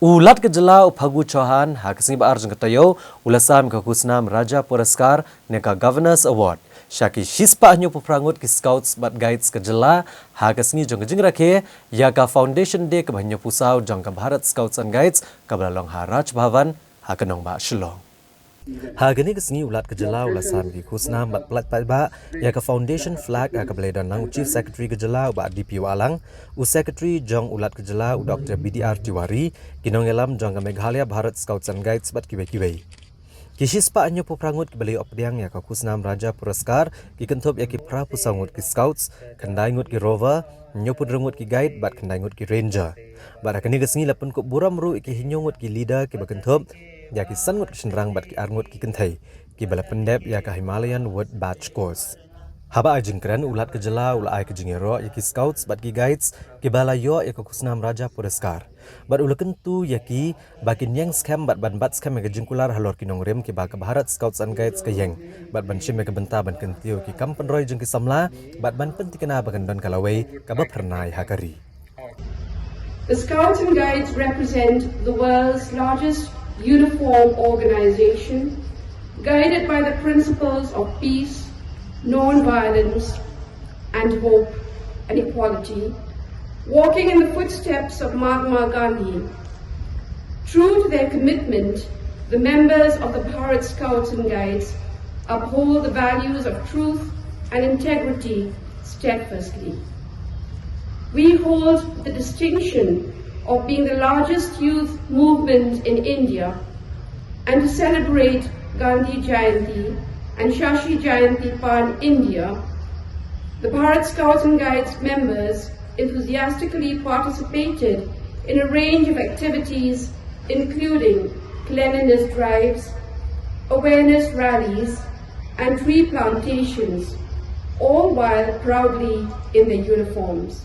Ulat kejela uphagu Chauhan hakasni ba arjun katayo ulasam ka kusnam Rajya Puraskar neka Governors Award. Syaki shispa nyo puprangut ki Scouts bat Guides kejela hakasni jong kejing rakhe ya ka Foundation Day ke banyo pusau jong ka Bharat Scouts and Guides ka belalong Raj Bhavan hakanong ba Shillong. Hagani kesni ulat kejela ulasam ki kusnam bat plat ba ya ka Foundation Flag ka beledan nang Chief Secretary kejela ba DPU Alang u Secretary jong ulat kejela u Dr. BDR Tiwari kinong elam jong ka Meghalaya Bharat Scouts and Guides bat kiwe-kiwe. Kishispa anyo puprangut ki beli opdiang ya ka kusnam Rajya Puraskar ki kentup ya ki pra pusangut ki Scouts kendai ngut ki Rover nyopud rengut ki Guide bat kendai ngut ki Ranger. Bat akani kesni lapun ko buram ru ki hinyongut ki Leader ki bakentup ya ki sangut ki senrang bat ki arngut ki kentai ki bala pendep ya ka Himalayan Wood Batch Course. Haba ajing keren ulat kejela ulai ke jingero ya ki Scouts bat ki Guides ki bala yo ya ka kusnam Rajya Puraskar. Bat ulaken tu ya ki bakin yang scam bat ban bat scam ke jingkular halor ki nongrem ki ba ka Bharat Scouts and Guides ke yang bat ban shim ke benta ban kentio ki kampen roy jeng ki samla bat ban pentikena bakan don kalawai ka ba pernai hakari. The Scouts and Guides represent the world's largest uniform organization, guided by the principles of peace, non-violence, and hope and equality, walking in the footsteps of Mahatma Gandhi. True to their commitment, the members of the Bharat Scouts and Guides uphold the values of truth and integrity steadfastly. We hold the distinction of being the largest youth movement in India, and to celebrate Gandhi Jayanti and Shashi Jayanti Pan India, the Bharat Scouts and Guides members enthusiastically participated in a range of activities including cleanliness drives, awareness rallies, and tree plantations, all while proudly in their uniforms.